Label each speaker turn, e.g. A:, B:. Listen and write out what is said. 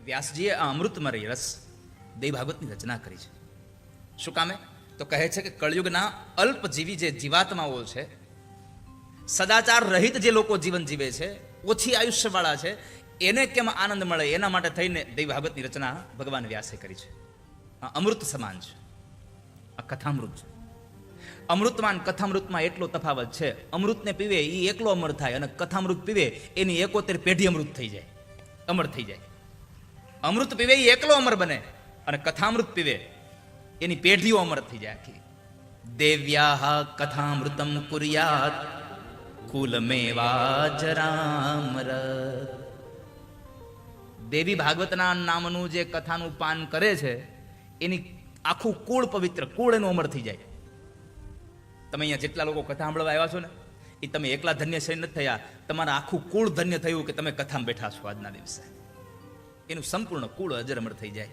A: વ્યાસજીએ આ અમૃતમય રસ દેવી ભાગવતની રચના કરી છે. શું કામે? તો કહે છે કે કળયુગના અલ્પજીવી જે જીવાત્માઓ છે, સદાચાર રહિત જે લોકો જીવન જીવે છે, ઓછી આયુષ્યવાળા છે, એને કેમ આનંદ મળે એના માટે થઈને દેવી ભાગવતની રચના ભગવાન વ્યાસે કરી છે. આ અમૃત સમાન છે, આ કથામૃત છે. અમૃતમાં કથામૃતમાં એટલો તફાવત છે. અમૃતને પીવે એ એકલો અમર થાય, અને કથામૃત પીવે એની 71 પેઢી અમૃત થઈ જાય, અમર થઈ જાય. અમૃત પીવે એ એકલો અમર બને, અને કથામૃત પીવે એની પેઢીઓ અમર થઈ જાય આખી. દેવ્યા કથામૃતમ કુર્યાત કુલમેવા જરામર. દેવી ભાગવતના નામનું જે કથાનું પાન કરે છે એની આખું કુળ પવિત્ર, કુળ એનું અમર થઈ જાય. તમે અહીંયા જેટલા લોકો કથા સાંભળવા આવ્યા છો ને, એ તમે એકલા ધન્ય શય નથી થયા, તમારા આખું કુળ ધન્ય થયું કે તમે કથામાં બેઠા છો આજના દિવસે. એનું સંપૂર્ણ કુળ અજર અમર થઈ જાય.